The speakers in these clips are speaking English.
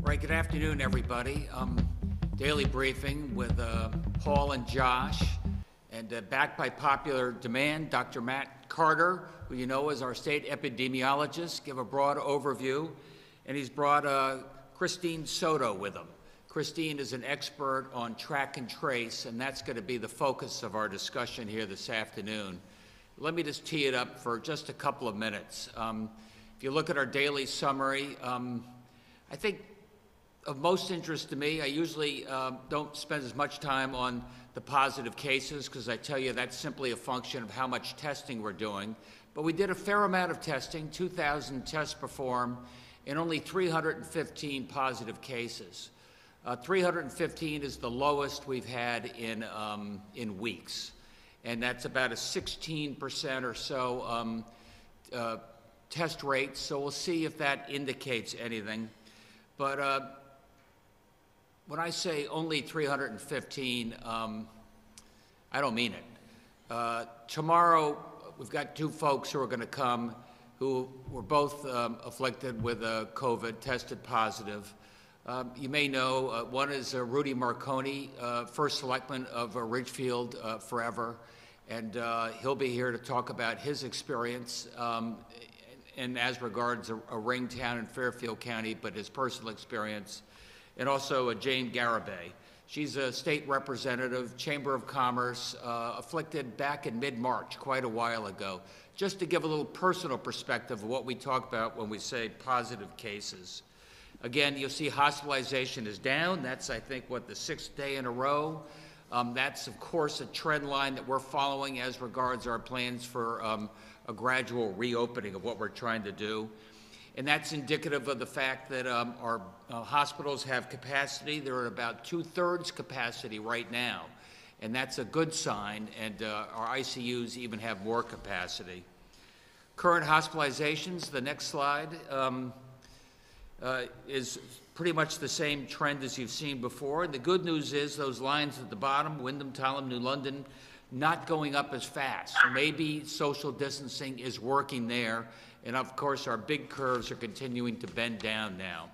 Right, good afternoon, everybody. Daily briefing with Paul and Josh, and backed by popular demand, Dr. Matt Carter, who you know is our state epidemiologist, give a broad overview, and he's brought Kristen Soto with him. Kristen is an expert on track and trace, and that's going to be the focus of our discussion here this afternoon. Let me just tee it up for just a couple of minutes. If you look at our daily summary, I think of most interest to me, I usually don't spend as much time on the positive cases because I tell you that's simply a function of how much testing we're doing. But we did a fair amount of testing, 2,000 tests performed, and only 315 positive cases. 315 is the lowest we've had in weeks, and that's about a 16% or so test rate. So we'll see if that indicates anything. But when I say only 315, I don't mean it. Tomorrow, we've got two folks who are going to come who were both afflicted with COVID, tested positive. You may know one is Rudy Marconi, first selectman of Ridgefield forever, and he'll be here to talk about his experience and as regards a ring town in Fairfield County, but his personal experience. And also Jane Garibay. She's a state representative, Chamber of Commerce, afflicted back in mid-March, quite a while ago, just to give a little personal perspective of what we talk about when we say positive cases. Again, you'll see hospitalization is down. That's, I think, what, the 6th day in a row. That's, of course, a trend line that we're following as regards our plans for a gradual reopening of what we're trying to do. And that's indicative of the fact that our hospitals have capacity. They're at about 2/3 capacity right now, and that's a good sign, and our ICUs even have more capacity. Current hospitalizations, the next slide, is pretty much the same trend as you've seen before. And the good news is those lines at the bottom, Wyndham, Tottenham, New London, not going up as fast. Maybe social distancing is working there. And of course, our big curves are continuing to bend down now.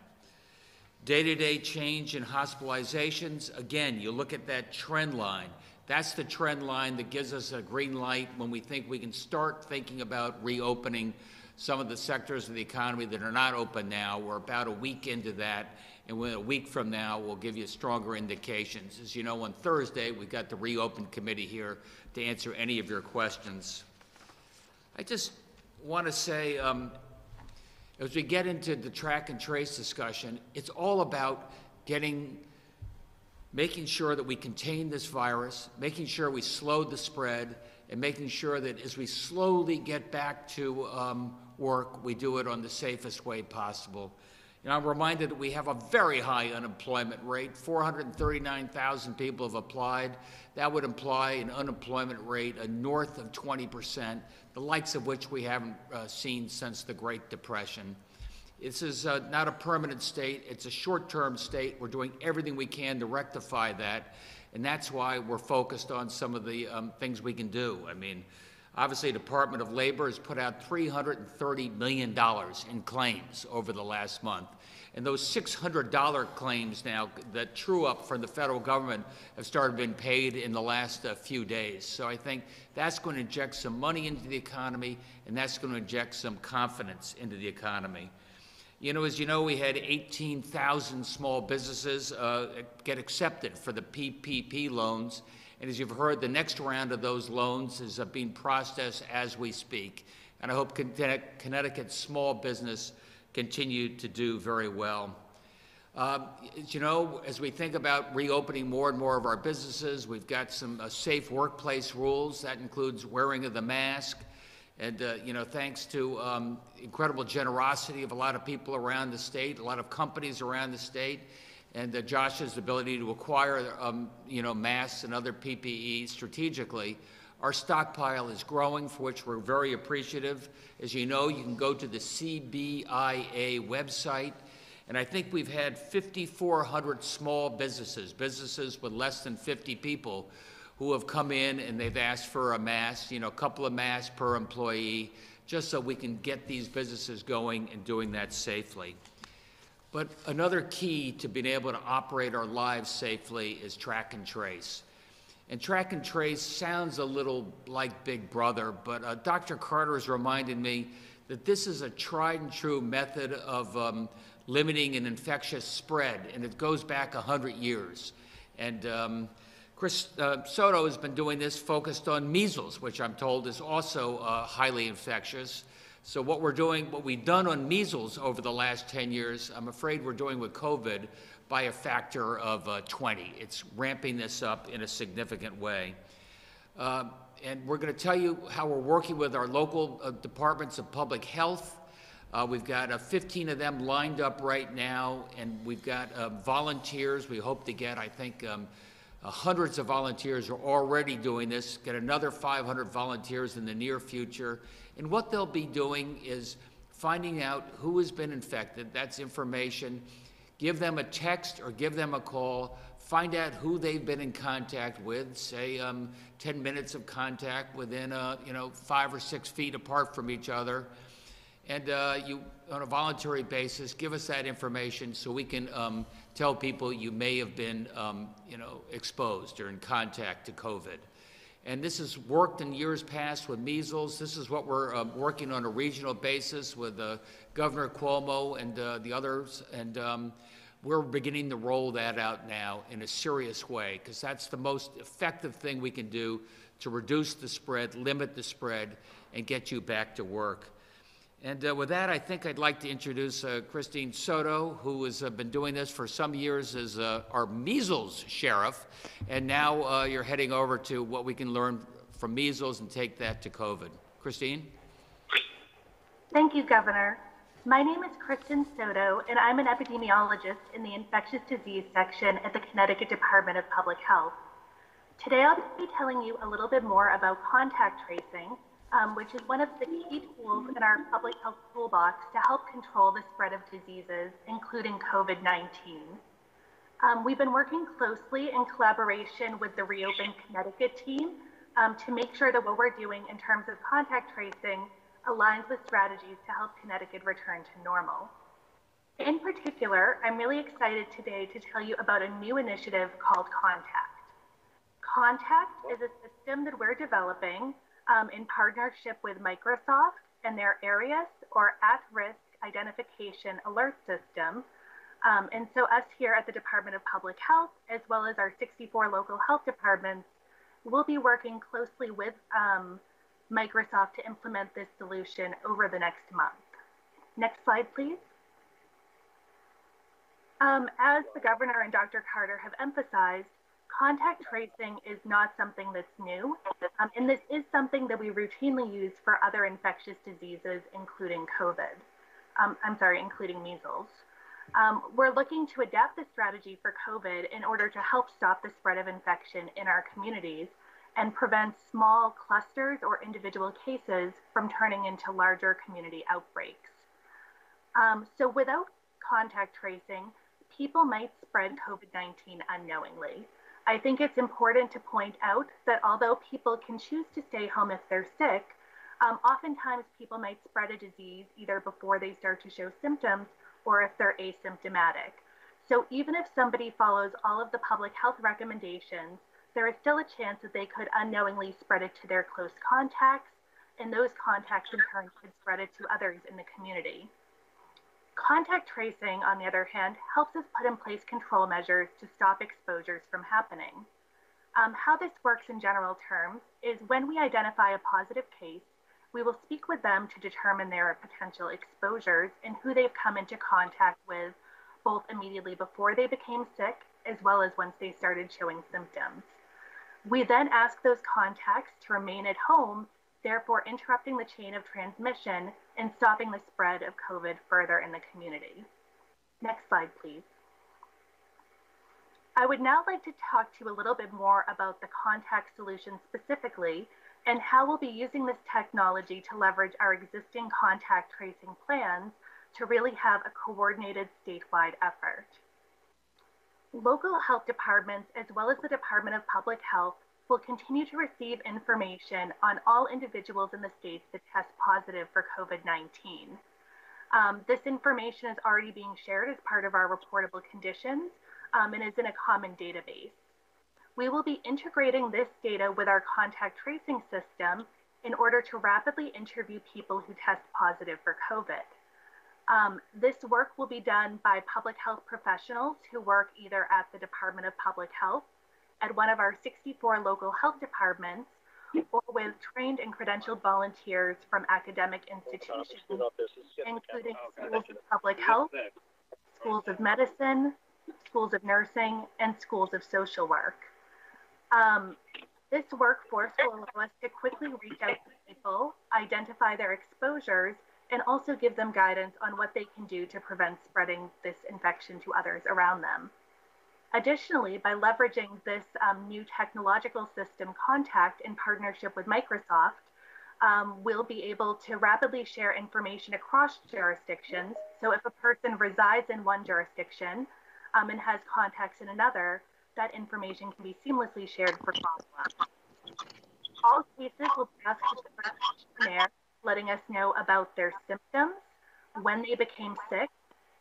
Day-to-day change in hospitalizations, again, you look at that trend line. That's the trend line that gives us a green light when we think we can start thinking about reopening some of the sectors of the economy that are not open now. We're about a week into that, and a week from now, we'll give you stronger indications. As you know, on Thursday, we've got the Reopen Committee here to answer any of your questions. I just want to say, as we get into the track and trace discussion, it's all about making sure that we contain this virus, making sure we slow the spread, and making sure that as we slowly get back to work, we do it on the safest way possible. And I'm reminded that we have a very high unemployment rate. 439,000 people have applied. That would imply an unemployment rate north of 20%, the likes of which we haven't seen since the Great Depression. This is not a permanent state. It's a short-term state. We're doing everything we can to rectify that, and that's why we're focused on some of the things we can do. I mean, obviously, the Department of Labor has put out $330 million in claims over the last month. And those $600 claims now that true up from the federal government have started being paid in the last few days. So I think that's going to inject some money into the economy, and that's going to inject some confidence into the economy. You know, as you know, we had 18,000 small businesses get accepted for the PPP loans. And as you've heard, the next round of those loans is being processed as we speak. And I hope Connecticut's small business continue to do very well. As you know, as we think about reopening more and more of our businesses, we've got some safe workplace rules. That includes wearing of the mask. And, you know, thanks to incredible generosity of a lot of people around the state, a lot of companies around the state, and Josh's ability to acquire, you know, masks and other PPE strategically, our stockpile is growing, for which we're very appreciative. As you know, you can go to the CBIA website, and I think we've had 5,400 small businesses with less than 50 people, who have come in and they've asked for a mask, you know, a couple of masks per employee, just so we can get these businesses going and doing that safely. But another key to being able to operate our lives safely is track and trace. And track and trace sounds a little like Big Brother, but Dr. Carter has reminded me that this is a tried and true method of limiting an infectious spread, and it goes back 100 years. And Kristen Soto has been doing this focused on measles, which I'm told is also highly infectious. So what we've done on measles over the last 10 years, I'm afraid we're doing with COVID by a factor of 20. It's ramping this up in a significant way. And we're going to tell you how we're working with our local departments of public health. We've got 15 of them lined up right now, and we've got volunteers. We hope to get, I think, hundreds of volunteers are already doing this, get another 500 volunteers in the near future. And what they'll be doing is finding out who has been infected. That's information. Give them a text or give them a call. Find out who they've been in contact with, say 10 minutes of contact within 5 or 6 feet apart from each other. And you, on a voluntary basis, give us that information so we can tell people you may have been exposed or in contact to COVID. And this has worked in years past with measles. This is what we're working on a regional basis with Governor Cuomo and the others. And we're beginning to roll that out now in a serious way, because that's the most effective thing we can do to reduce the spread, limit the spread, and get you back to work. And with that, I think I'd like to introduce Kristen Soto, who has been doing this for some years as our measles sheriff. And now you're heading over to what we can learn from measles and take that to COVID. Kristen? Thank you, Governor. My name is Kristen Soto, and I'm an epidemiologist in the infectious disease section at the Connecticut Department of Public Health. Today, I'll be telling you a little bit more about contact tracing, which is one of the key tools in our public health toolbox to help control the spread of diseases, including COVID-19. We've been working closely in collaboration with the Reopen Connecticut team to make sure that what we're doing in terms of contact tracing aligns with strategies to help Connecticut return to normal. In particular, I'm really excited today to tell you about a new initiative called Contact. Contact is a system that we're developing in partnership with Microsoft and their ARIAS, or At-Risk Identification Alert System. And so us here at the Department of Public Health, as well as our 64 local health departments, will be working closely with Microsoft to implement this solution over the next month. Next slide, please. As the Governor and Dr. Carter have emphasized, contact tracing is not something that's new, and this is something that we routinely use for other infectious diseases, including including measles. We're looking to adapt the strategy for COVID in order to help stop the spread of infection in our communities and prevent small clusters or individual cases from turning into larger community outbreaks. So without contact tracing, people might spread COVID-19 unknowingly. I think it's important to point out that although people can choose to stay home if they're sick, oftentimes people might spread a disease either before they start to show symptoms or if they're asymptomatic. So even if somebody follows all of the public health recommendations, there is still a chance that they could unknowingly spread it to their close contacts, and those contacts in turn could spread it to others in the community. Contact tracing, on the other hand, helps us put in place control measures to stop exposures from happening. How this works in general terms is when we identify a positive case, we will speak with them to determine their potential exposures and who they've come into contact with, both immediately before they became sick, as well as once they started showing symptoms. We then ask those contacts to remain at home, therefore interrupting the chain of transmission and stopping the spread of COVID further in the community. Next slide, please. I would now like to talk to you a little bit more about the contact solution specifically and how we'll be using this technology to leverage our existing contact tracing plans to really have a coordinated statewide effort. Local health departments, as well as the Department of Public Health, will continue to receive information on all individuals in the states that test positive for COVID-19. This information is already being shared as part of our reportable conditions and is in a common database. We will be integrating this data with our contact tracing system in order to rapidly interview people who test positive for COVID. This work will be done by public health professionals who work either at the Department of Public Health, at one of our 64 local health departments, or with trained and credentialed volunteers from academic institutions, including schools of public health, schools of medicine, schools of nursing, and schools of social work. This workforce will allow us to quickly reach out to people, identify their exposures, and also give them guidance on what they can do to prevent spreading this infection to others around them. Additionally, by leveraging this new technological system Contact in partnership with Microsoft, we'll be able to rapidly share information across jurisdictions. So if a person resides in one jurisdiction and has contacts in another, that information can be seamlessly shared for follow-up. All cases will be asked to fill out a questionnaire letting us know about their symptoms, when they became sick,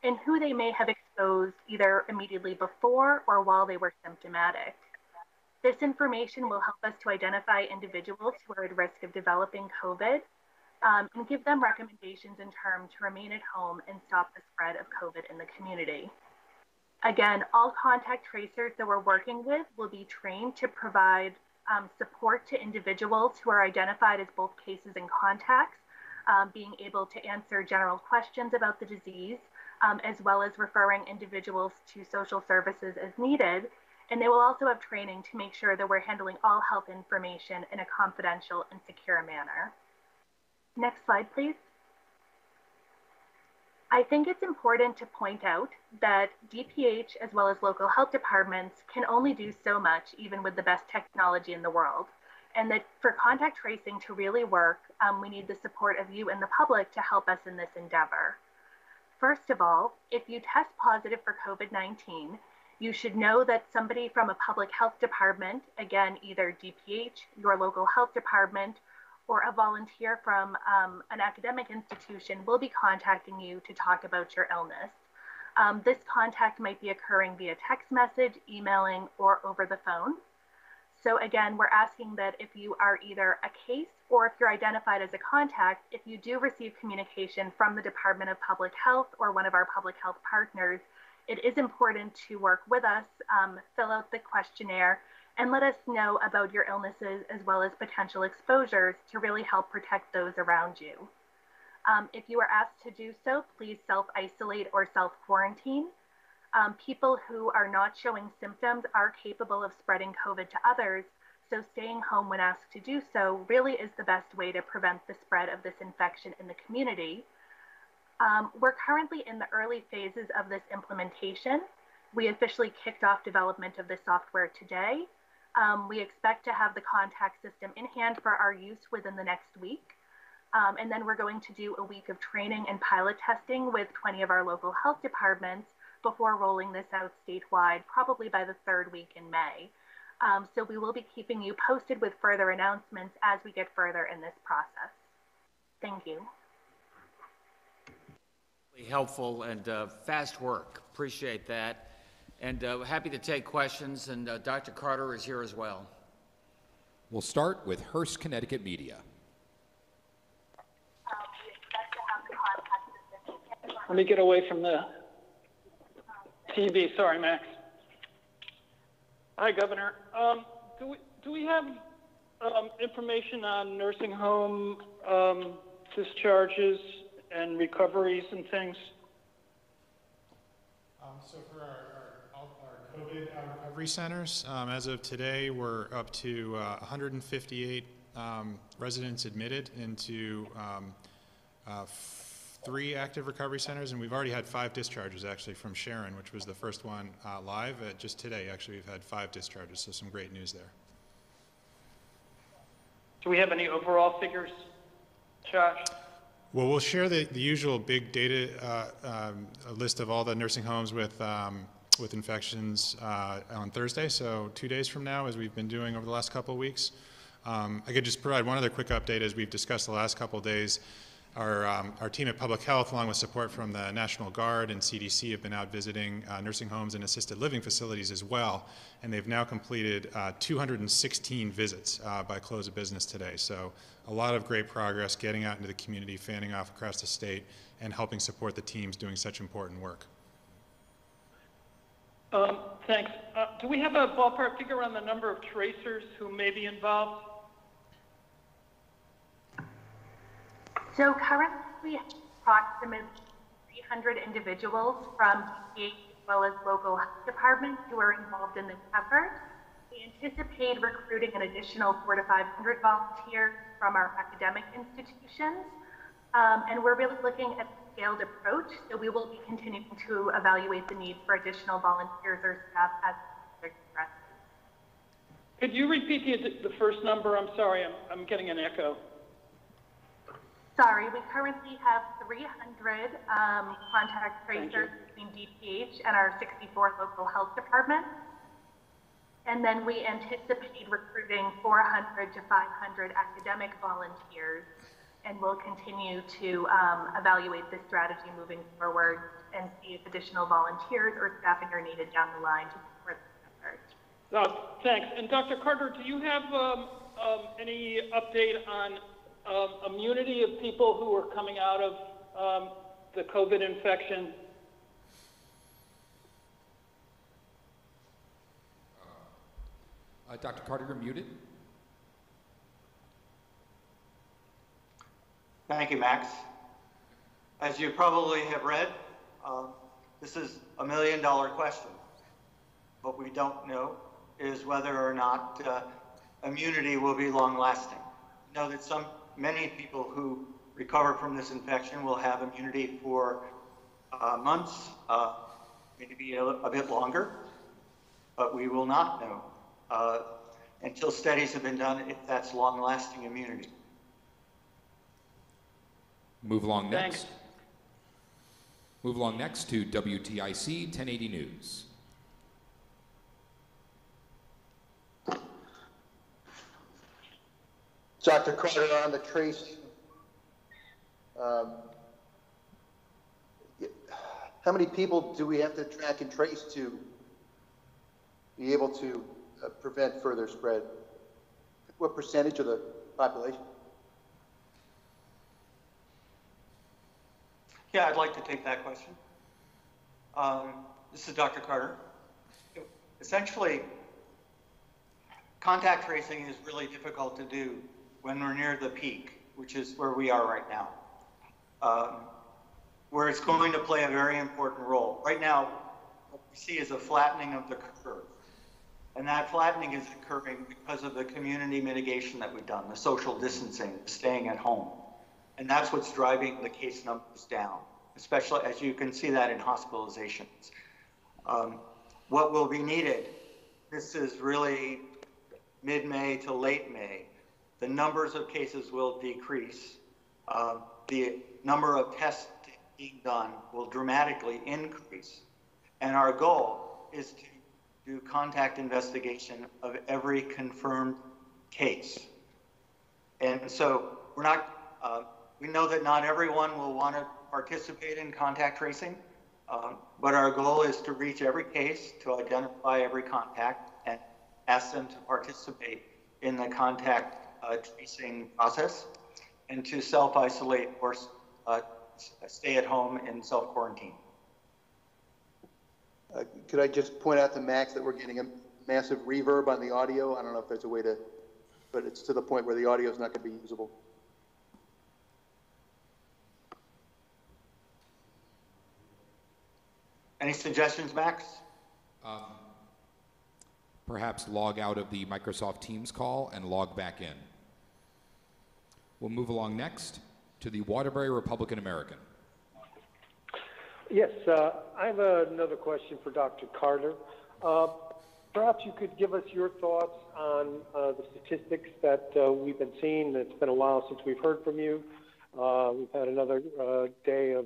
and who they may have exposed either immediately before or while they were symptomatic. This information will help us to identify individuals who are at risk of developing COVID and give them recommendations in terms to remain at home and stop the spread of COVID in the community. Again, all contact tracers that we're working with will be trained to provide support to individuals who are identified as both cases and contacts, being able to answer general questions about the disease, as well as referring individuals to social services as needed. And they will also have training to make sure that we're handling all health information in a confidential and secure manner. Next slide, please. I think it's important to point out that DPH as well as local health departments can only do so much, even with the best technology in the world. And that for contact tracing to really work, we need the support of you and the public to help us in this endeavor. First of all, if you test positive for COVID-19, you should know that somebody from a public health department, again, either DPH, your local health department, or a volunteer from an academic institution will be contacting you to talk about your illness. This contact might be occurring via text message, emailing, or over the phone. So again, we're asking that if you are either a case or if you're identified as a contact, if you do receive communication from the Department of Public Health or one of our public health partners, it is important to work with us, fill out the questionnaire, and let us know about your illnesses as well as potential exposures to really help protect those around you. If you are asked to do so, please self-isolate or self-quarantine. People who are not showing symptoms are capable of spreading COVID to others, so staying home when asked to do so really is the best way to prevent the spread of this infection in the community. We're currently in the early phases of this implementation. We officially kicked off development of the software today. We expect to have the contact system in hand for our use within the next week. And then we're going to do a week of training and pilot testing with 20 of our local health departments before rolling this out statewide, probably by the third week in May. So we will be keeping you posted with further announcements as we get further in this process. Thank you. Helpful and fast work. Appreciate that. And happy to take questions, and Dr. Carter is here as well. We'll start with Hearst, Connecticut Media. Let me get away from the TV. Sorry, Max. Hi, Governor. Do we have information on nursing home discharges and recoveries and things? So for our COVID recovery centers, as of today, we're up to 158 residents admitted into 3 active recovery centers, and we've already had 5 discharges actually from Sharon, which was the first one live. Just today, actually, we've had 5 discharges, so some great news there. Do we have any overall figures, Josh? Well, we'll share the usual big data list of all the nursing homes with infections on Thursday, so 2 days from now, as we've been doing over the last couple of weeks. I could just provide one other quick update. As we've discussed the last couple of days, Our team at Public Health, along with support from the National Guard and CDC, have been out visiting nursing homes and assisted living facilities as well, and they've now completed 216 visits by close of business today. So a lot of great progress getting out into the community, fanning off across the state, and helping support the teams doing such important work. Thanks. Do we have a ballpark figure on the number of tracers who may be involved? So currently we have approximately 300 individuals from DPH as well as local health departments who are involved in this effort. We anticipate recruiting an additional 400 to 500 volunteers from our academic institutions. And we're really looking at a scaled approach, so we will be continuing to evaluate the need for additional volunteers or staff as the district progresses. Could you repeat the first number? I'm sorry, I'm getting an echo. Sorry, we currently have 300 contact tracers between DPH and our 64 local health departments. And then we anticipate recruiting 400 to 500 academic volunteers, and we'll continue to evaluate this strategy moving forward and see if additional volunteers or staffing are needed down the line to support this effort. Thanks. And Dr. Carter, do you have any update on immunity of people who are coming out of the COVID infection? Dr. Carter, you're muted. Thank you, Max. As you probably have read, this is $1 million question. What we don't know is whether or not immunity will be long-lasting. We know that many people who recover from this infection will have immunity for months, maybe a bit longer, but we will not know until studies have been done if that's long-lasting immunity. Move along next. Thanks. Move along next to WTIC 1080 News. Dr. Carter, on the trace, how many people do we have to track and trace to be able to prevent further spread? What percentage of the population? Yeah, I'd like to take that question. This is Dr. Carter. Essentially, contact tracing is really difficult to do when we're near the peak, which is where we are right now, where it's going to play a very important role. Right now, what we see is a flattening of the curve. And that flattening is occurring because of the community mitigation that we've done, the social distancing, staying at home. And that's what's driving the case numbers down, especially as you can see that in hospitalizations. What will be needed, this is really mid-May to late May. The numbers of cases will decrease. The number of tests being done will dramatically increase. And our goal is to do contact investigation of every confirmed case. And so we're not, we know that not everyone will want to participate in contact tracing, but our goal is to reach every case, to identify every contact, and ask them to participate in the contact tracing process, and to self-isolate or stay at home in self-quarantine. Could I just point out to Max that we're getting a massive reverb on the audio? I don't know if there's a way to, but it's to the point where the audio is not going to be usable. Any suggestions, Max? Perhaps log out of the Microsoft Teams call and log back in. We'll move along next to the Waterbury Republican American. Yes, I have another question for Dr. Carter. Perhaps you could give us your thoughts on the statistics that we've been seeing. It's been a while since we've heard from you. We've had another day of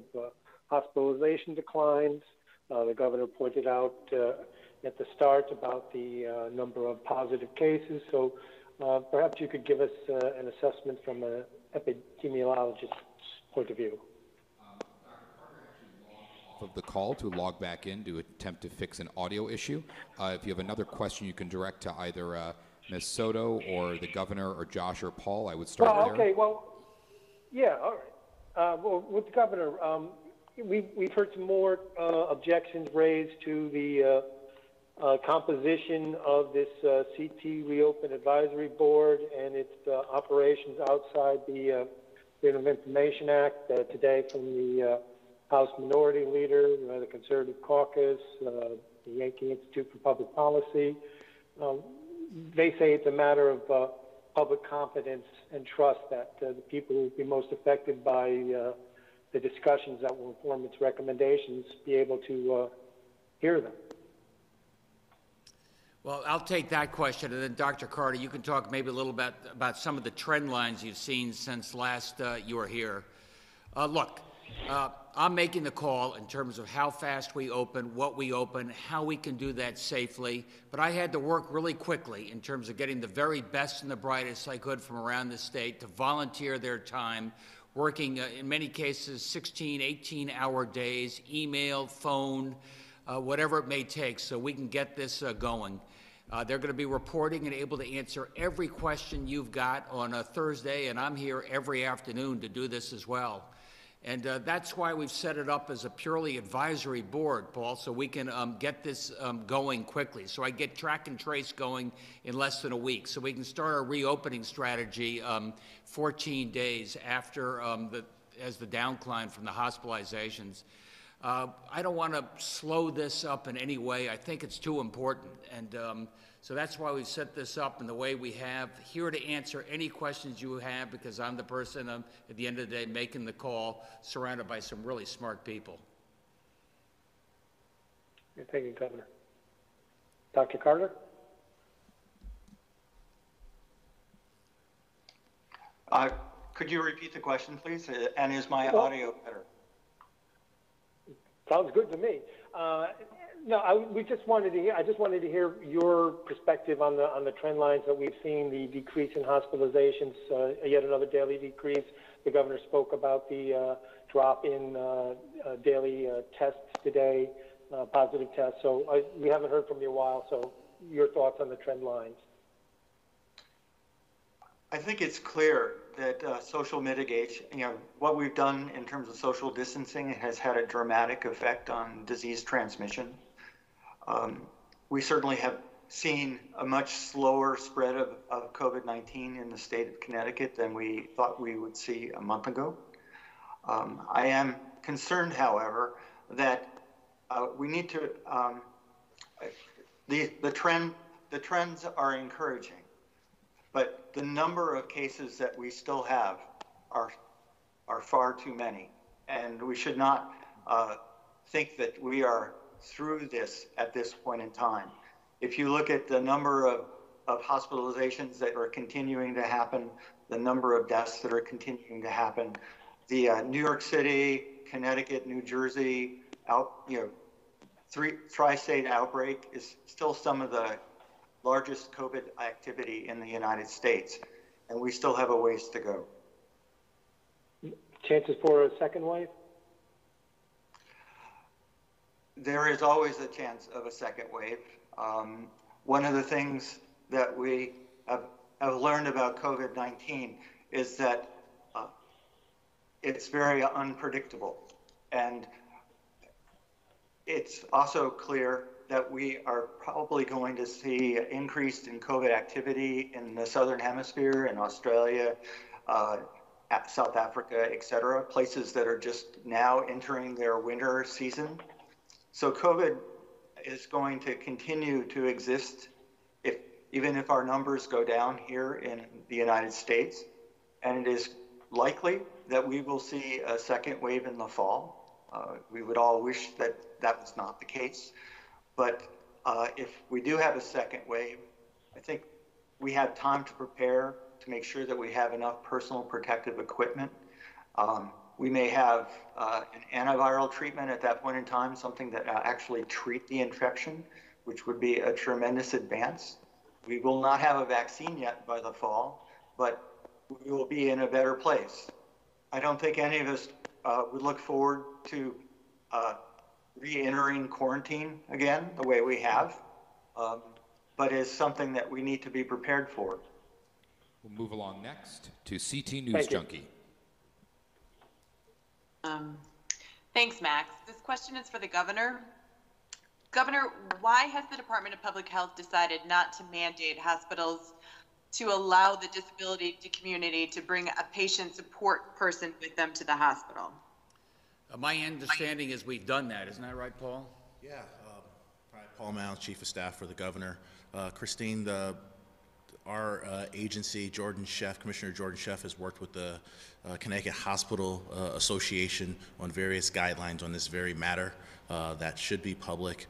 hospitalization declines. The governor pointed out at the start about the number of positive cases. So perhaps you could give us an assessment from an epidemiologist's point of view. Of the call to log back in to attempt to fix an audio issue. If you have another question, you can direct to either Ms. Soto or the governor or Josh or Paul. I would start there. Okay, well, yeah, all right. Well, with the governor, we've heard some more objections raised to the composition of this CT Reopen Advisory Board and its operations outside the Freedom of Information Act. Today from the House Minority Leader, the Conservative Caucus, the Yankee Institute for Public Policy. They say it's a matter of public confidence and trust that the people who will be most affected by the discussions that will inform its recommendations be able to hear them. Well, I'll take that question, and then Dr. Carter, you can talk maybe a little bit about some of the trend lines you've seen since last you were here. Look, I'm making the call in terms of how fast we open, what we open, how we can do that safely, but I had to work really quickly in terms of getting the very best and the brightest I could from around the state to volunteer their time, working in many cases 16, 18-hour days, email, phone, whatever it may take, so we can get this going. They're going to be reporting and able to answer every question you've got on a Thursday, and I'm here every afternoon to do this as well. And that's why we've set it up as a purely advisory board, Paul, so we can get this going quickly. So I get track and trace going in less than a week. So we can start our reopening strategy 14 days after as the downcline from the hospitalizations. I don't want to slow this up in any way. I think it's too important. And so that's why we've set this up in the way we have, here to answer any questions you have, because I'm the person, at the end of the day, making the call, surrounded by some really smart people. Thank you, Governor. Dr. Carter? Could you repeat the question, please? And is my audio better? Sounds good to me. No, I just wanted to hear your perspective on the trend lines that we've seen, the decrease in hospitalizations, yet another daily decrease. The governor spoke about the drop in daily tests today, positive tests. So we haven't heard from you in a while. So your thoughts on the trend lines? I think it's clear that social mitigation, what we've done in terms of social distancing has had a dramatic effect on disease transmission. We certainly have seen a much slower spread of COVID-19 in the state of Connecticut than we thought we would see a month ago. I am concerned, however, that we need to, the trends are encouraging. But the number of cases that we still have are far too many. And we should not think that we are through this at this point in time. If you look at the number of hospitalizations that are continuing to happen, the number of deaths that are continuing to happen, the New York City, Connecticut, New Jersey, tri-state outbreak is still some of the largest COVID activity in the United States, and we still have a ways to go. Chances for a second wave? There is always a chance of a second wave. One of the things that we have learned about COVID-19 is that it's very unpredictable. And it's also clear that we are probably going to see increased in COVID activity in the Southern Hemisphere, in Australia, South Africa, et cetera, places that are just now entering their winter season. So COVID is going to continue to exist even if our numbers go down here in the United States. And it is likely that we will see a second wave in the fall. We would all wish that that was not the case. But if we do have a second wave, I think we have time to prepare to make sure that we have enough personal protective equipment. We may have an antiviral treatment at that point in time, something that actually treat the infection, which would be a tremendous advance. We will not have a vaccine yet by the fall, but we will be in a better place. I don't think any of us would look forward to re-entering quarantine again the way we have, but it's something that we need to be prepared for. We'll move along next to CT News Junkie. Thanks, Max. This question is for the governor. Governor, why has the Department of Public Health decided not to mandate hospitals to allow the disability community to bring a patient support person with them to the hospital? My understanding is we've done that. Isn't that right, Paul? Yeah. Paul Mounds, Chief of Staff for the Governor. Christine, our agency, Commissioner Jordan Sheff, has worked with the Connecticut Hospital Association on various guidelines on this very matter that should be public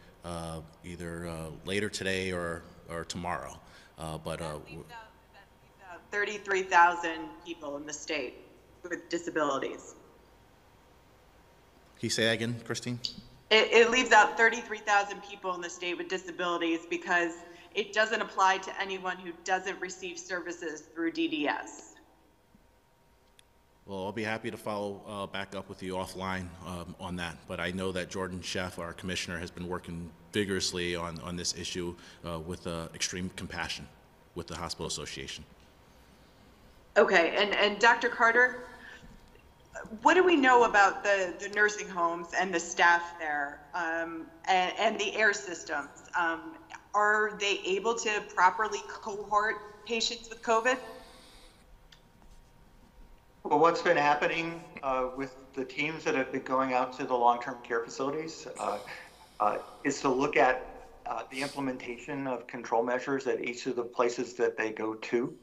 either later today or tomorrow. That leaves out 33,000 people in the state with disabilities. Can you say that again, Christine? It leaves out 33,000 people in the state with disabilities because it doesn't apply to anyone who doesn't receive services through DDS. Well, I'll be happy to follow back up with you offline on that, but I know that Jordan Sheff, our commissioner, has been working vigorously on this issue with extreme compassion with the Hospital Association. Okay, and Dr. Carter, what do we know about the nursing homes and the staff there and the air systems? Are they able to properly cohort patients with COVID? Well, what's been happening with the teams that have been going out to the long-term care facilities is to look at the implementation of control measures at each of the places that they go to.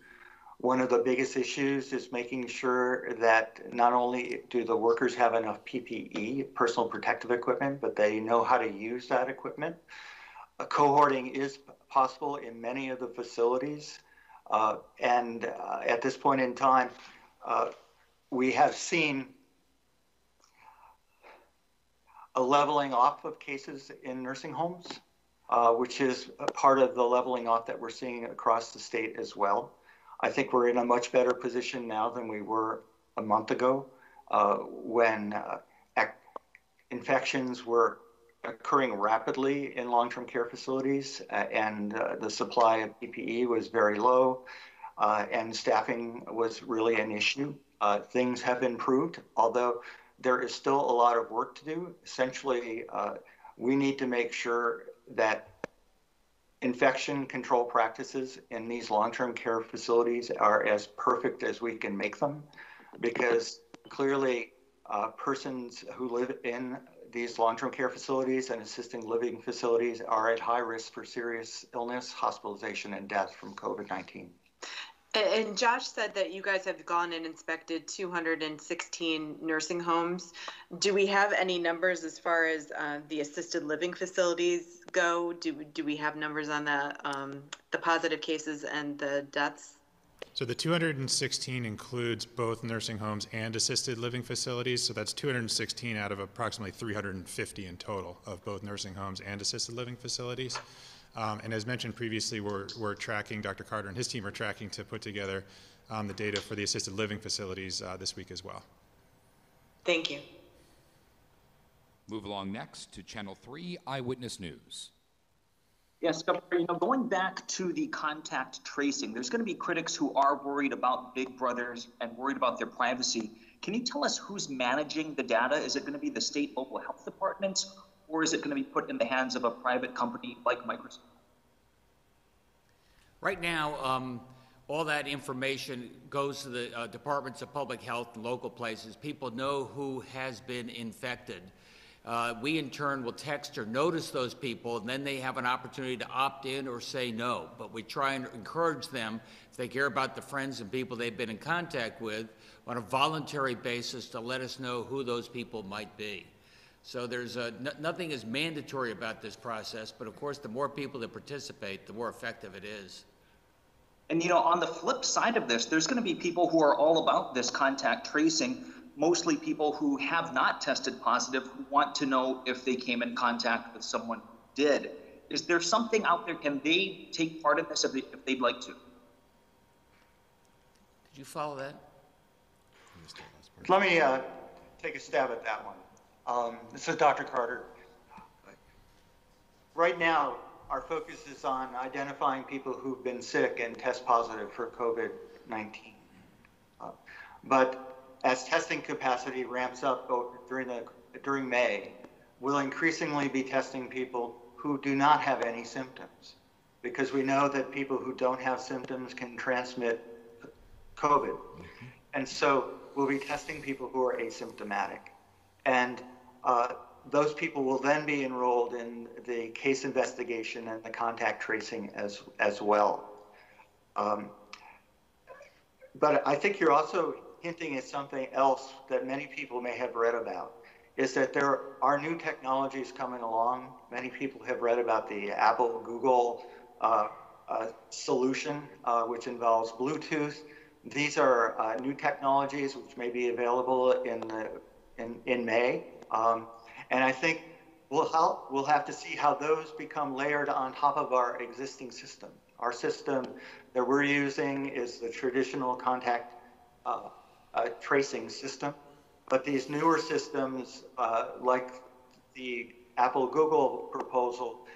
One of the biggest issues is making sure that not only do the workers have enough PPE, personal protective equipment, but they know how to use that equipment. Cohorting is possible in many of the facilities. And at this point in time, we have seen a leveling off of cases in nursing homes, which is a part of the leveling off that we're seeing across the state as well. I think we're in a much better position now than we were a month ago when infections were occurring rapidly in long-term care facilities and the supply of PPE was very low and staffing was really an issue. Things have improved, although there is still a lot of work to do. Essentially, we need to make sure that infection control practices in these long-term care facilities are as perfect as we can make them, because clearly persons who live in these long-term care facilities and assisted living facilities are at high risk for serious illness, hospitalization, and death from COVID-19. And Josh said that you guys have gone and inspected 216 nursing homes. Do we have any numbers as far as the assisted living facilities go? Do we have numbers on the positive cases and the deaths? So the 216 includes both nursing homes and assisted living facilities. So that's 216 out of approximately 350 in total of both nursing homes and assisted living facilities. And as mentioned previously, we're tracking, Dr. Carter and his team are tracking to put together the data for the assisted living facilities this week as well. Thank you. Move along next to Channel 3 Eyewitness News. Yes, Governor, going back to the contact tracing, there's going to be critics who are worried about big brothers and worried about their privacy. Can you tell us who's managing the data? Is it going to be the state local health departments, or is it going to be put in the hands of a private company like Microsoft? Right now, all that information goes to the departments of public health and local places. People know who has been infected. We in turn will text or notice those people, and then they have an opportunity to opt in or say no. But we try and encourage them, if they care about the friends and people they've been in contact with, on a voluntary basis to let us know who those people might be. So there's nothing is mandatory about this process, but of course the more people that participate, the more effective it is. And on the flip side of this, there's going to be people who are all about this contact tracing, mostly people who have not tested positive, who want to know if they came in contact with someone who did. Is there something out there? Can they take part in this if they'd like to? Did you follow that? Let me take a stab at that one. This is Dr. Carter. Right now, our focus is on identifying people who've been sick and test positive for COVID-19. But as testing capacity ramps up during May, we'll increasingly be testing people who do not have any symptoms, because we know that people who don't have symptoms can transmit COVID. And so we'll be testing people who are asymptomatic. And those people will then be enrolled in the case investigation and the contact tracing as well. But I think you're also hinting at something else that many people may have read about, is that there are new technologies coming along. Many people have read about the Apple-Google solution, which involves Bluetooth. These are new technologies which may be available in May. And I think we'll have to see how those become layered on top of our existing system. Our system that we're using is the traditional contact tracing system, but these newer systems, like the Apple-Google proposal,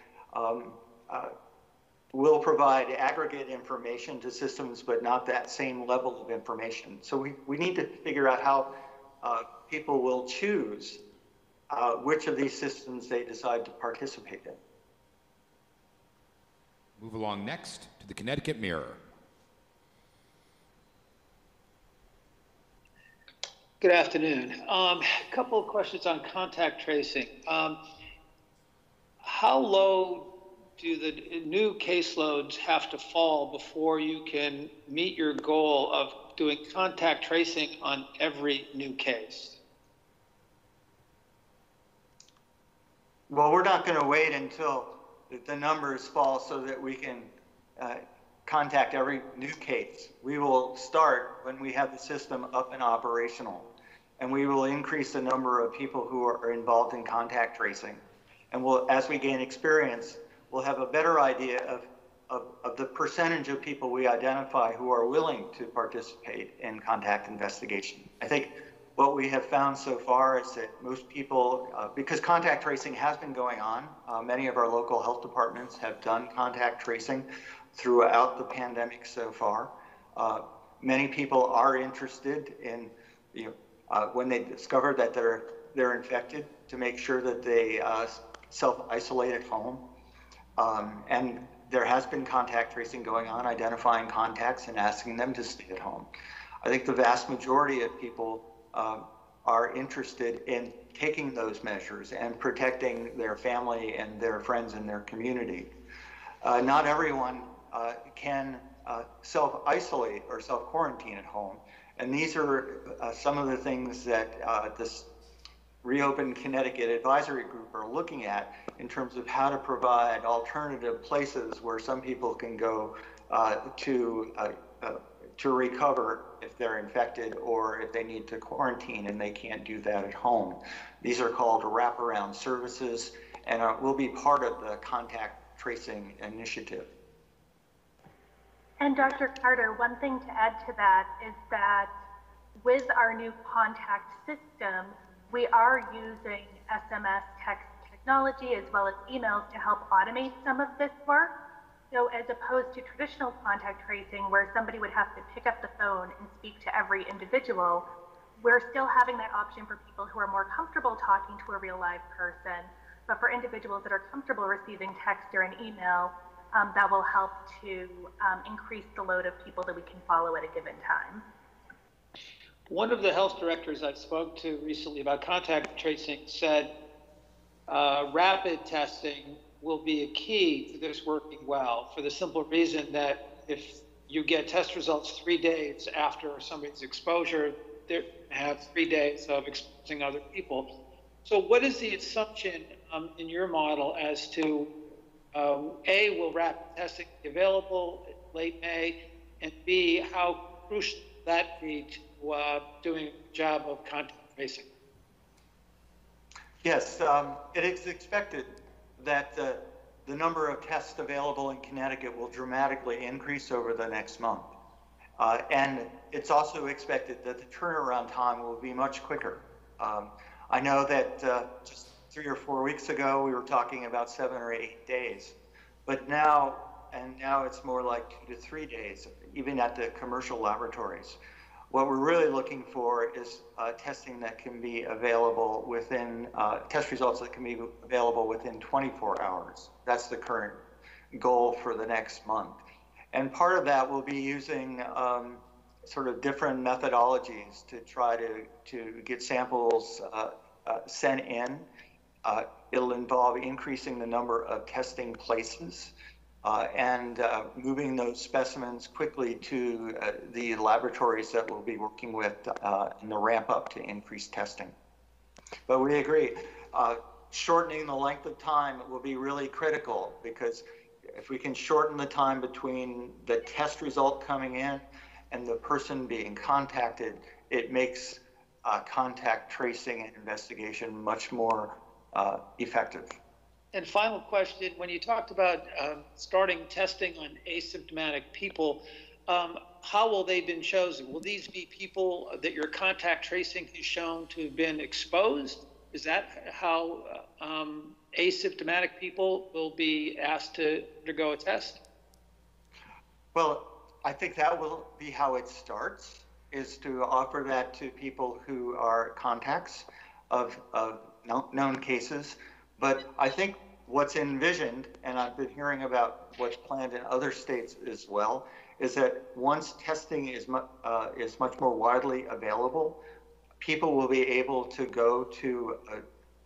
will provide aggregate information to systems, but not that same level of information. So we need to figure out how people will choose which of these systems they decide to participate in. Move along next to the Connecticut Mirror. Good afternoon. A couple of questions on contact tracing. How low do the new caseloads have to fall before you can meet your goal of doing contact tracing on every new case? Well, we're not going to wait until the numbers fall so that we can contact every new case. We will start when we have the system up and operational, and we will increase the number of people who are involved in contact tracing. And as we gain experience, we'll have a better idea of the percentage of people we identify who are willing to participate in contact investigation. I think what we have found so far is that most people, because contact tracing has been going on, many of our local health departments have done contact tracing throughout the pandemic so far. Many people are interested in, when they discover that they're infected, to make sure that they self-isolate at home. And there has been contact tracing going on, identifying contacts and asking them to stay at home. I think the vast majority of people are interested in taking those measures and protecting their family and their friends and their community. Not everyone can self-isolate or self-quarantine at home. And these are some of the things that this Reopen Connecticut Advisory Group are looking at in terms of how to provide alternative places where some people can go to recover if they're infected or if they need to quarantine and they can't do that at home. These are called wraparound services and will be part of the contact tracing initiative. And Dr. Carter, one thing to add to that is that with our new contact system, we are using SMS text technology as well as emails to help automate some of this work. So as opposed to traditional contact tracing where somebody would have to pick up the phone and speak to every individual, we're still having that option for people who are more comfortable talking to a real live person. But for individuals that are comfortable receiving text or an email, that will help to increase the load of people that we can follow at a given time. One of the health directors I spoke to recently about contact tracing said rapid testing will be a key to this working well, for the simple reason that if you get test results 3 days after somebody's exposure, they have 3 days of exposing other people. So what is the assumption in your model as to A, will rapid testing be available late May, and B, how crucial will that be to doing a job of contact tracing? Yes, it is expected that the number of tests available in Connecticut will dramatically increase over the next month. And it's also expected that the turnaround time will be much quicker. I know that just 3 or 4 weeks ago, we were talking about 7 or 8 days, but now it's more like 2 to 3 days, even at the commercial laboratories. What we're really looking for is testing that can be available within, test results that can be available within 24 hours. That's the current goal for the next month. And part of that will be using sort of different methodologies to try to get samples sent in. It'll involve increasing the number of testing places and moving those specimens quickly to the laboratories that we'll be working with in the ramp up to increase testing. But we agree, shortening the length of time will be really critical, because if we can shorten the time between the test result coming in and the person being contacted, it makes contact tracing and investigation much more effective. And final question, when you talked about starting testing on asymptomatic people, how will they been chosen? Will these be people that your contact tracing has shown to have been exposed? Is that how asymptomatic people will be asked to undergo a test? Well, I think that will be how it starts, is to offer that to people who are contacts of known cases. But I think what's envisioned, and I've been hearing about what's planned in other states as well, is that once testing is much more widely available, people will be able to go to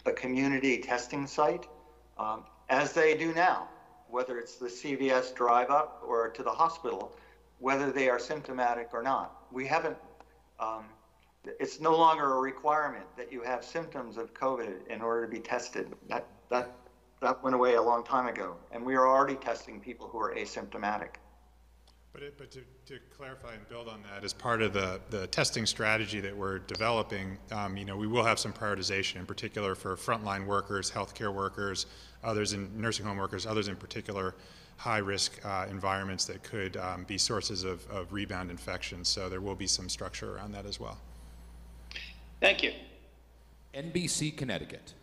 a community testing site, as they do now, whether it's the CVS drive up or to the hospital, whether they are symptomatic or not. We haven't, it's no longer a requirement that you have symptoms of COVID in order to be tested. That went away a long time ago, and we are already testing people who are asymptomatic. But to clarify and build on that, as part of the testing strategy that we're developing, we will have some prioritization, in particular for frontline workers, healthcare workers, others in nursing home workers, others in particular high-risk environments that could be sources of rebound infections. So there will be some structure around that as well. Thank you. NBC Connecticut.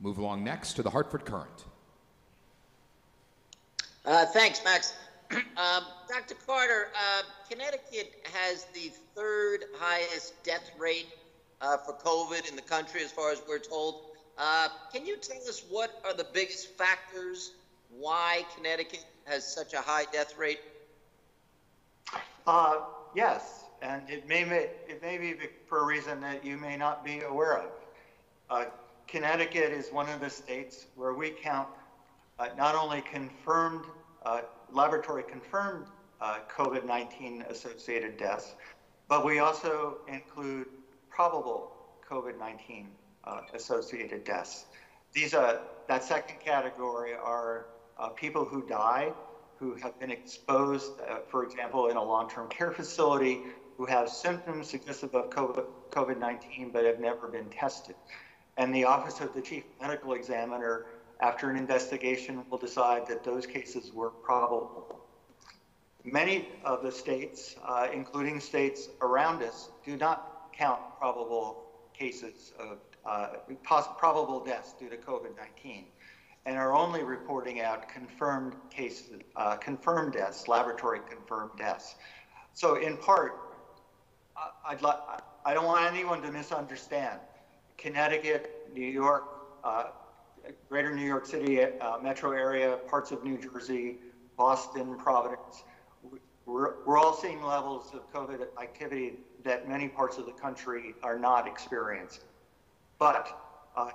Move along next to the Hartford Courant. Thanks, Max. Dr. Carter, Connecticut has the 3rd highest death rate for COVID in the country, as far as we're told. Can you tell us what are the biggest factors why Connecticut has such a high death rate? Yes, and it may be for a reason that you may not be aware of. Connecticut is one of the states where we count not only confirmed, laboratory confirmed COVID-19 associated deaths, but we also include probable COVID-19 associated deaths. That second category are people who die, who have been exposed, for example, in a long-term care facility, who have symptoms suggestive of COVID-19 but have never been tested. And the Office of the Chief Medical Examiner, after an investigation, will decide that those cases were probable. Many of the states, including states around us, do not count probable cases of probable deaths due to COVID-19, and are only reporting out confirmed cases, confirmed deaths, laboratory confirmed deaths. So in part, I don't want anyone to misunderstand. Connecticut, New York, greater New York City metro area, parts of New Jersey, Boston, Providence, we're all seeing levels of COVID activity that many parts of the country are not experiencing. But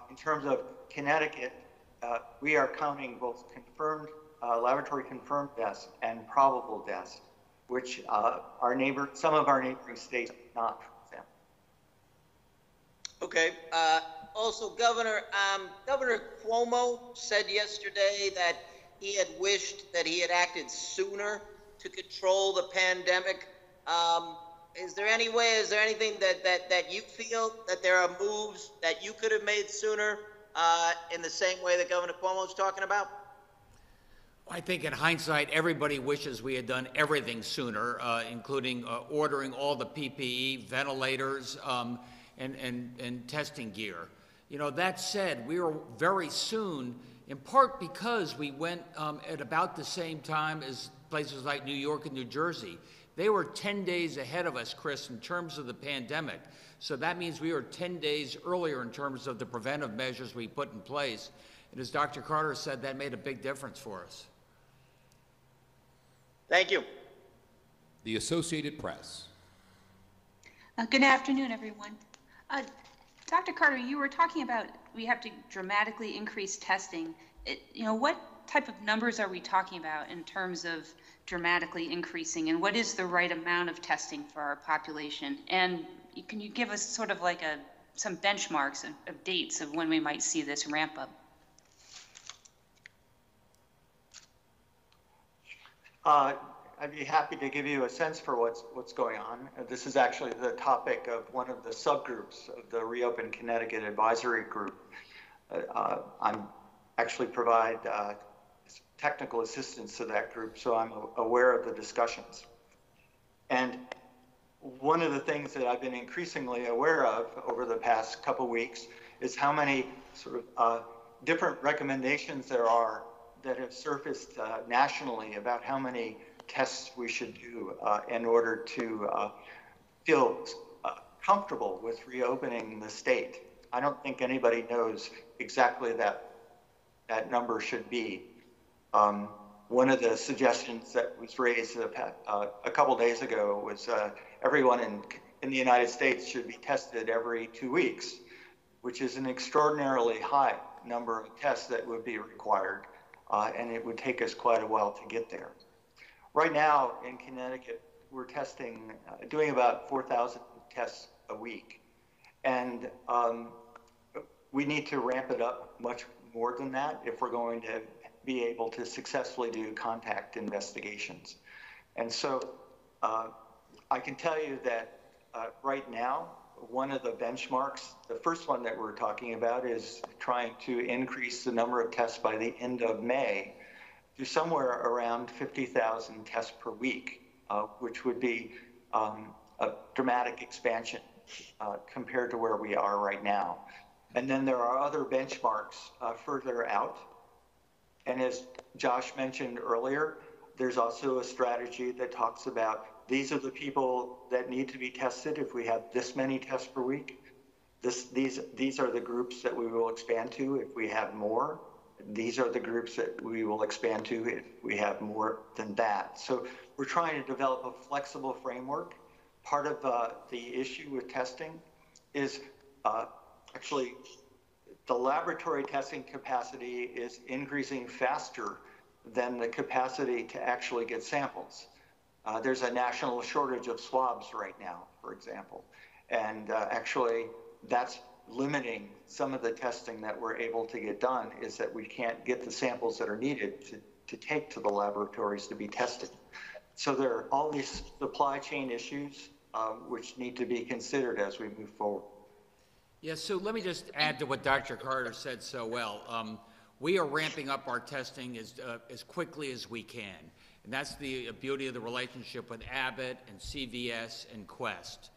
in terms of Connecticut, we are counting both confirmed, laboratory confirmed deaths and probable deaths, which some of our neighboring states are not. Okay. Also, Governor Cuomo said yesterday that he had wished that he had acted sooner to control the pandemic. is there any way, is there anything that you feel that there are moves that you could have made sooner in the same way that Governor Cuomo is talking about? I think in hindsight, everybody wishes we had done everything sooner, including ordering all the PPE, ventilators, and testing gear. You know, that said, we were very soon, in part because we went at about the same time as places like New York and New Jersey. They were 10 days ahead of us, Chris, in terms of the pandemic. So that means we were 10 days earlier in terms of the preventive measures we put in place. And as Dr. Carter said, that made a big difference for us. Thank you. The Associated Press. Good afternoon, everyone. Dr. Carter, you were talking about we have to dramatically increase testing. What type of numbers are we talking about in terms of dramatically increasing, and what is the right amount of testing for our population? And can you give us sort of like some benchmarks of dates of when we might see this ramp up? I'd be happy to give you a sense for what's going on. This is actually the topic of one of the subgroups of the Reopen Connecticut Advisory Group. I'm actually provide technical assistance to that group, so I'm aware of the discussions. And one of the things that I've been increasingly aware of over the past couple weeks is how many sort of different recommendations there are that have surfaced nationally about how many tests we should do in order to feel comfortable with reopening the state. I don't think anybody knows exactly that number should be. One of the suggestions that was raised a couple days ago was everyone in the United States should be tested every 2 weeks, which is an extraordinarily high number of tests that would be required. And it would take us quite a while to get there. Right now in Connecticut, we're doing about 4,000 tests a week. And we need to ramp it up much more than that if we're going to be able to successfully do contact investigations. And so I can tell you that right now, one of the benchmarks, the first one that we're talking about is trying to increase the number of tests by the end of May to somewhere around 50,000 tests per week, which would be a dramatic expansion compared to where we are right now. And then there are other benchmarks further out. And as Josh mentioned earlier, there's also a strategy that talks about these are the people that need to be tested if we have this many tests per week. These are the groups that we will expand to if we have more. These are the groups that we will expand to if we have more than that. So we're trying to develop a flexible framework. Part of the issue with testing is actually the laboratory testing capacity is increasing faster than the capacity to actually get samples. There's a national shortage of swabs right now, for example. And actually, that's limiting some of the testing that we're able to get done, is that we can't get the samples that are needed to take to the laboratories to be tested. So there are all these supply chain issues which need to be considered as we move forward. Yeah, so let me just add to what Dr. Carter said so well. We are ramping up our testing as quickly as we can. And that's the beauty of the relationship with Abbott and CVS and Quest.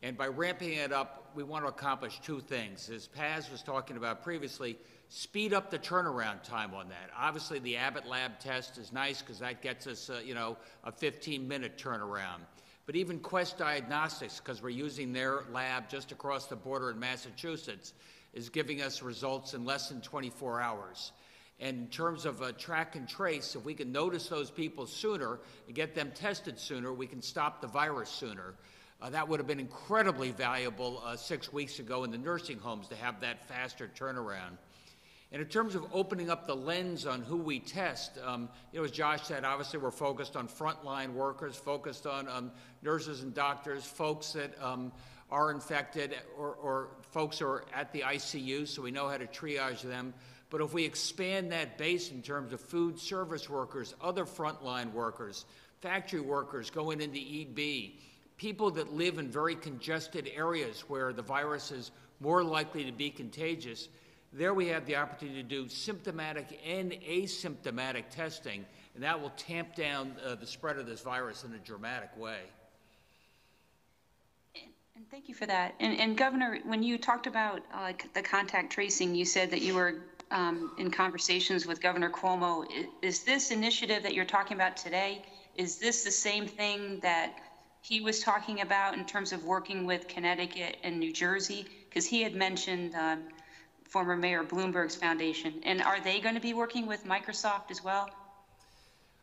And by ramping it up, we want to accomplish two things. As Paz was talking about previously, speed up the turnaround time on that. Obviously, the Abbott lab test is nice because that gets us, a 15-minute turnaround. But even Quest Diagnostics, because we're using their lab just across the border in Massachusetts, is giving us results in less than 24 hours. And in terms of track and trace, if we can notice those people sooner and get them tested sooner, we can stop the virus sooner. That would have been incredibly valuable 6 weeks ago in the nursing homes to have that faster turnaround. And in terms of opening up the lens on who we test, as Josh said, obviously we're focused on frontline workers, focused on nurses and doctors, folks that are infected or folks who are at the ICU, so we know how to triage them. But if we expand that base in terms of food service workers, other frontline workers, factory workers going into EB, people that live in very congested areas where the virus is more likely to be contagious, there we have the opportunity to do symptomatic and asymptomatic testing, and that will tamp down the spread of this virus in a dramatic way. And thank you for that. And Governor, when you talked about like the contact tracing, you said that you were in conversations with Governor Cuomo. Is this initiative that you're talking about today, is this the same thing that he was talking about in terms of working with Connecticut and New Jersey? Because he had mentioned former Mayor Bloomberg's foundation. And are they going to be working with Microsoft as well?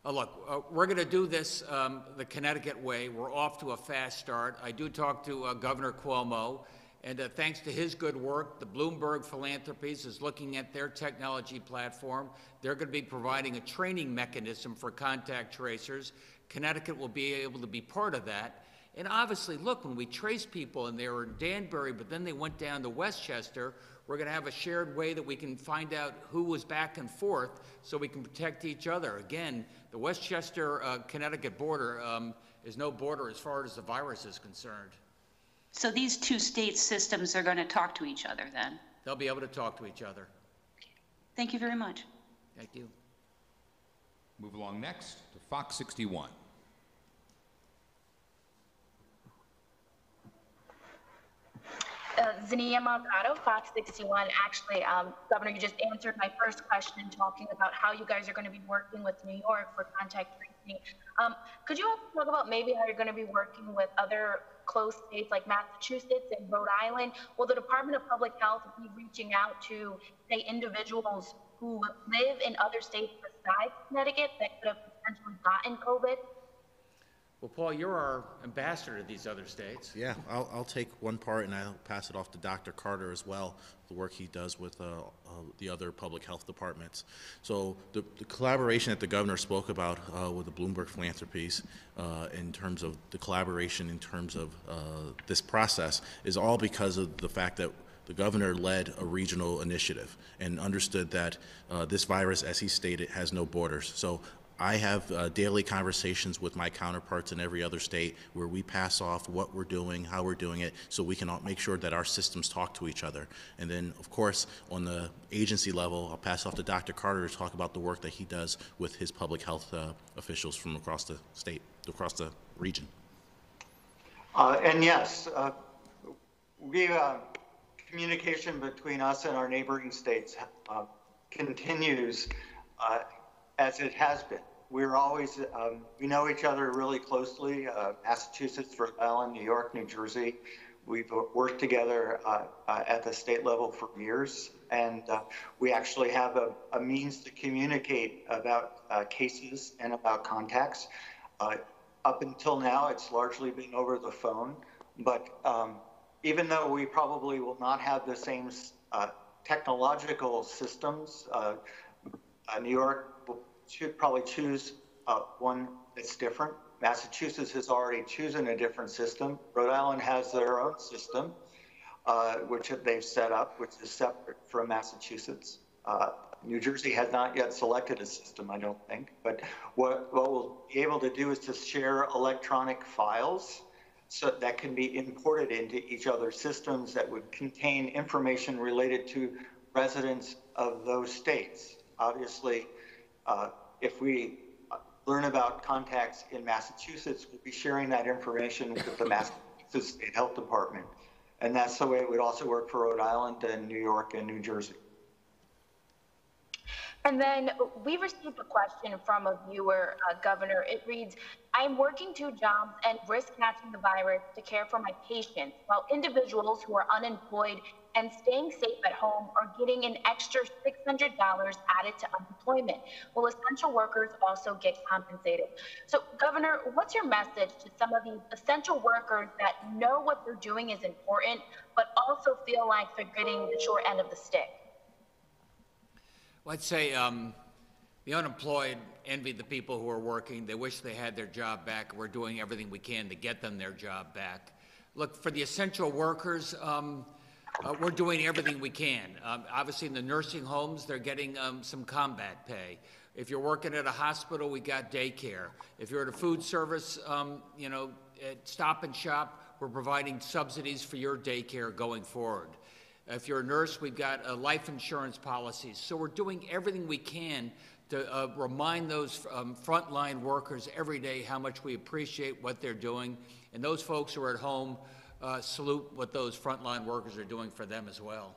Look, we're going to do this the Connecticut way. We're off to a fast start. I do talk to Governor Cuomo, and thanks to his good work, the Bloomberg Philanthropies is looking at their technology platform. They're going to be providing a training mechanism for contact tracers. Connecticut will be able to be part of that. And obviously, look, when we trace people and they were in Danbury, but then they went down to Westchester, we're going to have a shared way that we can find out who was back and forth so we can protect each other. Again, the Westchester-Connecticut border is no border as far as the virus is concerned. So these two state systems are going to talk to each other then? They'll be able to talk to each other. Thank you very much. Thank you. Move along next to Fox 61. Zania Malgado, Fox 61. Actually, Governor, you just answered my first question talking about how you guys are going to be working with New York for contact tracing. Could you also talk about maybe how you're going to be working with other close states like Massachusetts and Rhode Island? Will the Department of Public Health be reaching out to, say, individuals who live in other states besides Connecticut that could have potentially gotten COVID? Well, Paul, you're our ambassador to these other states. Yeah, I'll take one part and I'll pass it off to Dr. Carter as well, the work he does with the other public health departments. So the collaboration that the governor spoke about with the Bloomberg Philanthropies in terms of the collaboration in terms of this process is all because of the fact that the governor led a regional initiative and understood that this virus, as he stated, has no borders. So I have daily conversations with my counterparts in every other state where we pass off what we're doing, how we're doing it, so we can all make sure that our systems talk to each other. And then, of course, on the agency level, I'll pass off to Dr. Carter to talk about the work that he does with his public health officials from across the state, across the region. And yes, communication between us and our neighboring states continues as it has been. We're always, we know each other really closely, Massachusetts, Rhode Island, New York, New Jersey. We've worked together at the state level for years, and we actually have a means to communicate about cases and about contacts. Up until now, it's largely been over the phone, but even though we probably will not have the same technological systems, New York should probably choose one that's different. Massachusetts has already chosen a different system. Rhode Island has their own system, which they've set up, which is separate from Massachusetts. New Jersey has not yet selected a system, I don't think. But what we'll be able to do is to share electronic files so that can be imported into each other's systems that would contain information related to residents of those states. Obviously, if we learn about contacts in Massachusetts, we'll be sharing that information with the Massachusetts State Health Department. And that's the way it would also work for Rhode Island and New York and New Jersey. And then we received a question from a viewer, Governor. It reads, I'm working 2 jobs and risk catching the virus to care for my patients, while individuals who are unemployed and staying safe at home are getting an extra $600 added to unemployment. Will essential workers also get compensated? So, Governor, what's your message to some of these essential workers that know what they're doing is important, but also feel like they're getting the short end of the stick? Well, I'd say the unemployed envy the people who are working. They wish they had their job back. We're doing everything we can to get them their job back. Look, for the essential workers, we're doing everything we can. Obviously, in the nursing homes, they're getting some combat pay. If you're working at a hospital, we got daycare. If you're at a food service, at Stop and Shop, we're providing subsidies for your daycare going forward. If you're a nurse, we've got life insurance policies. So we're doing everything we can to remind those frontline workers every day how much we appreciate what they're doing. And those folks who are at home, salute what those frontline workers are doing for them as well.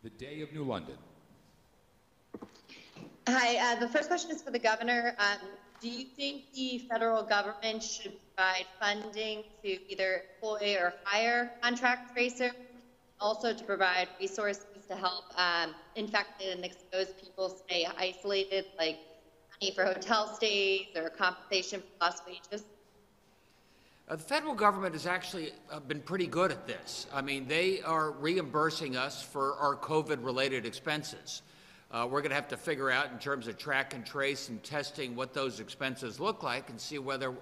The Day of New London. Hi, the first question is for the governor. Do you think the federal government should provide funding to either employ or hire contract tracers, also to provide resources to help infected and exposed people stay isolated, like money for hotel stays or compensation for lost wages? The federal government has actually been pretty good at this. I mean, they are reimbursing us for our COVID-related expenses. We're going to have to figure out in terms of track and trace and testing what those expenses look like and see whether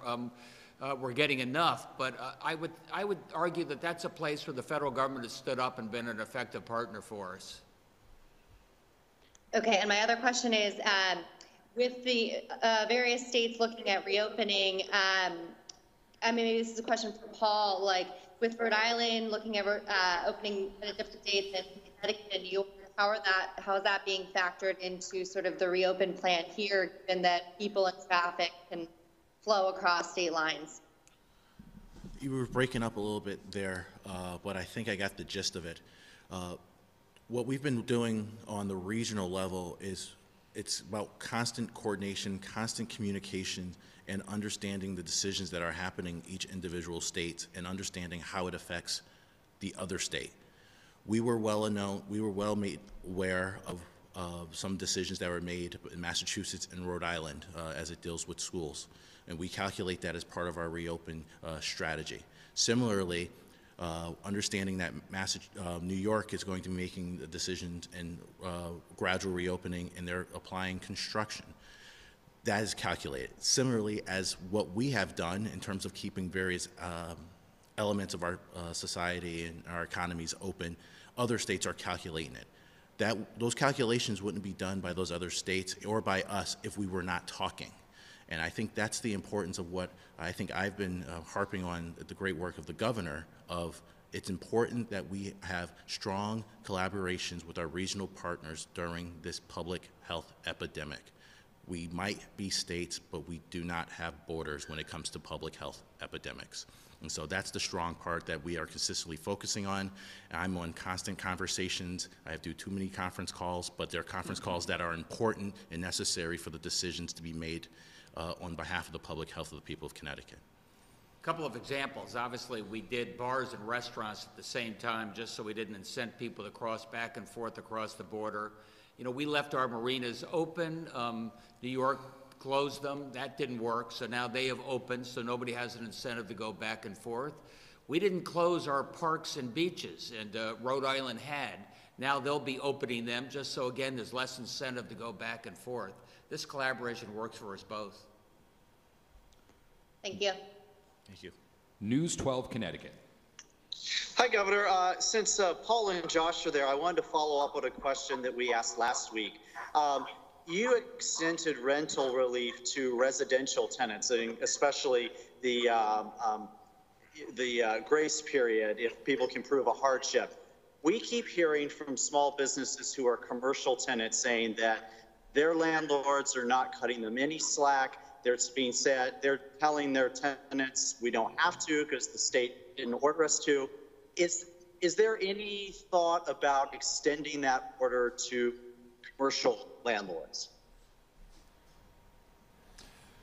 we're getting enough. But I would argue that that's a place where the federal government has stood up and been an effective partner for us. Okay, and my other question is, with the various states looking at reopening, I mean, maybe this is a question for Paul, like with Rhode Island looking at opening at different dates in Connecticut and New York, how is that being factored into sort of the reopen plan here, given that people and traffic can flow across state lines? You were breaking up a little bit there, but I think I got the gist of it. What we've been doing on the regional level is it's about constant coordination, constant communication, and understanding the decisions that are happening in each individual state and understanding how it affects the other state. We were well made aware of some decisions that were made in Massachusetts and Rhode Island as it deals with schools, and we calculate that as part of our reopen strategy. Similarly, understanding that New York is going to be making the decisions and gradual reopening, and they're applying construction. That is calculated. Similarly, as what we have done in terms of keeping various elements of our society and our economies open, other states are calculating it. Those calculations wouldn't be done by those other states or by us if we were not talking. And I think that's the importance of what I think I've been harping on, the great work of the governor, of it's important that we have strong collaborations with our regional partners during this public health epidemic. We might be states, but we do not have borders when it comes to public health epidemics. And so that's the strong part that we are consistently focusing on. I'm on constant conversations. I do too many conference calls, but they're conference calls that are important and necessary for the decisions to be made on behalf of the public health of the people of Connecticut. A couple of examples. Obviously, we did bars and restaurants at the same time just so we didn't incent people to cross back and forth across the border. You know, we left our marinas open. New York closed them. That didn't work, so now they have opened, so nobody has an incentive to go back and forth. We didn't close our parks and beaches, and Rhode Island had. Now they'll be opening them, just so, again, there's less incentive to go back and forth. This collaboration works for us both. Thank you. Thank you. News 12 Connecticut. Hi, Governor. Since Paul and Josh are there, I wanted to follow up with a question that we asked last week. You extended rental relief to residential tenants, and especially the grace period if people can prove a hardship. We keep hearing from small businesses who are commercial tenants saying that their landlords are not cutting them any slack. There's being said, they're telling their tenants, we don't have to because the state didn't order us to. Is there any thought about extending that order to commercial landlords?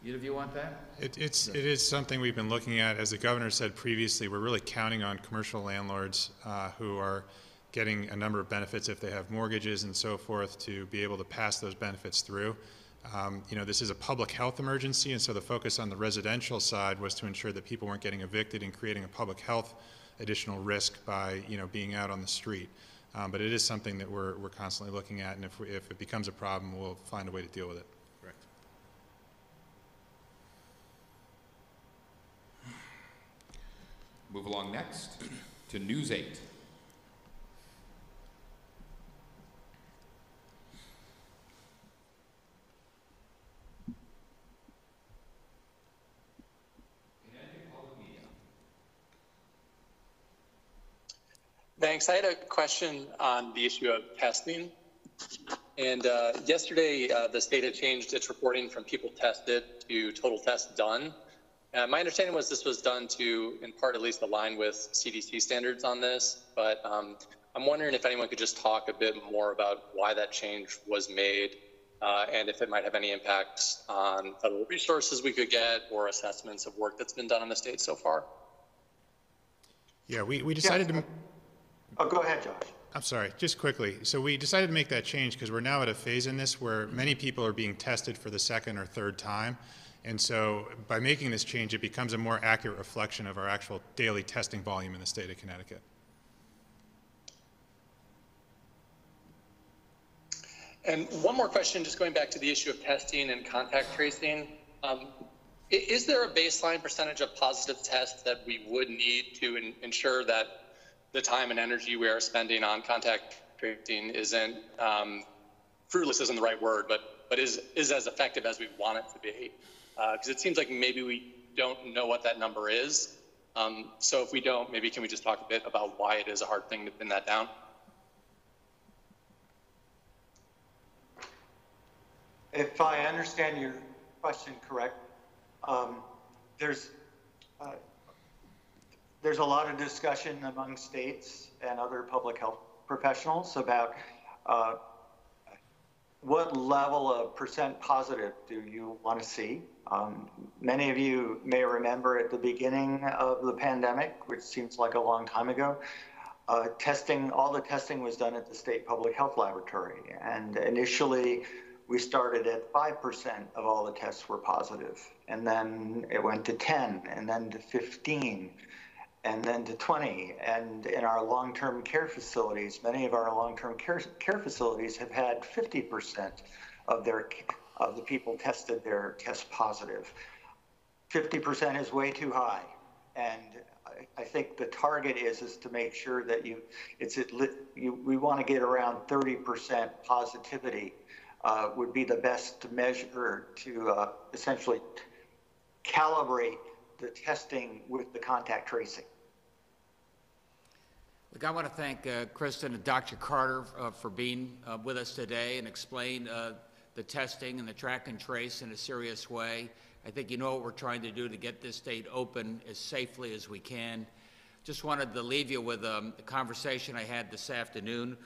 Either of you want that? It is something we've been looking at. As the governor said previously, we're really counting on commercial landlords who are getting a number of benefits if they have mortgages and so forth to be able to pass those benefits through. You know, this is a public health emergency, and so the focus on the residential side was to ensure that people weren't getting evicted and creating a public health additional risk by, you know, being out on the street. But it is something that we're constantly looking at, and if it becomes a problem, we'll find a way to deal with it. Correct. Move along next to News 8. Thanks. I had a question on the issue of testing. And yesterday, the state had changed its reporting from people tested to total tests done. My understanding was this was done to, in part at least, align with CDC standards on this. But I'm wondering if anyone could just talk a bit more about why that change was made and if it might have any impacts on federal resources we could get or assessments of work that's been done in the state so far. Yeah, we decided to... Oh, go ahead, Josh. I'm sorry, just quickly. So we decided to make that change because we're now at a phase in this where many people are being tested for the second or third time. And so by making this change, it becomes a more accurate reflection of our actual daily testing volume in the state of Connecticut. And one more question, just going back to the issue of testing and contact tracing. Is there a baseline percentage of positive tests that we would need to ensure that the time and energy we are spending on contact tracing isn't, fruitless isn't the right word, but is as effective as we want it to be? Because it seems like maybe we don't know what that number is. So if we don't, maybe can we just talk a bit about why it is a hard thing to pin that down? If I understand your question correct, there's a lot of discussion among states and other public health professionals about what level of percent positive do you want to see. Many of you may remember at the beginning of the pandemic, which seems like a long time ago, all the testing was done at the state public health laboratory. And initially, we started at 5% of all the tests were positive. And then it went to 10, and then to 15, and then to 20. And in our long-term care facilities, many of our long-term care facilities have had 50% of the people tested their test positive. 50% is way too high. And I think the target is to make sure that we want to get around 30% positivity. Would be the best measure to essentially calibrate the testing with the contact tracing. Look, I want to thank Kristen and Dr. Carter for being with us today and explain the testing and the track and trace in a serious way. I think you know what we're trying to do to get this state open as safely as we can. Just wanted to leave you with a conversation I had this afternoon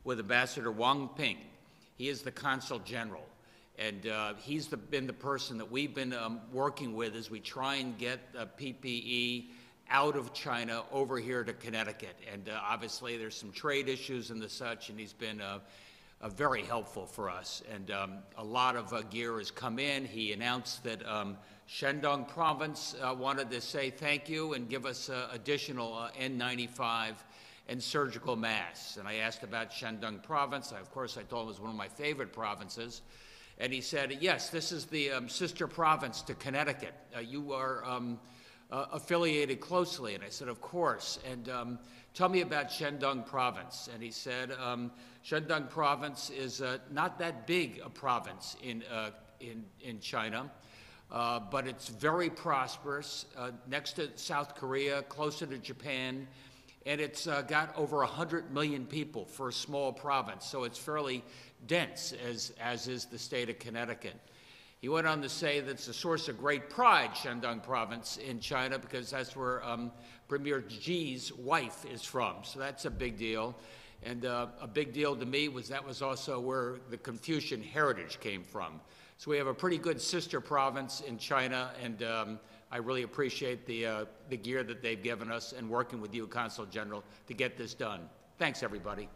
with Ambassador Wang Ping. He is the Consul General, and he's been the person that we've been working with as we try and get PPE out of China over here to Connecticut. And obviously there's some trade issues and the such, and he's been very helpful for us. And a lot of gear has come in. He announced that Shandong Province wanted to say thank you and give us additional N95 and surgical masks. And I asked about Shandong Province. Of course, I told him it was one of my favorite provinces. And he said, yes, this is the sister province to Connecticut. You are affiliated closely. And I said, of course. And tell me about Shandong Province. And he said, Shandong Province is not that big a province in China, but it's very prosperous, next to South Korea, closer to Japan. And it's got over 100 million people for a small province, so it's fairly dense, as is the state of Connecticut. He went on to say that it's a source of great pride, Shandong Province, in China, because that's where Premier Xi's wife is from, so that's a big deal. And a big deal to me was that was also where the Confucian heritage came from. So we have a pretty good sister province in China, and I really appreciate the gear that they've given us and working with you, Consul General, to get this done. Thanks, everybody.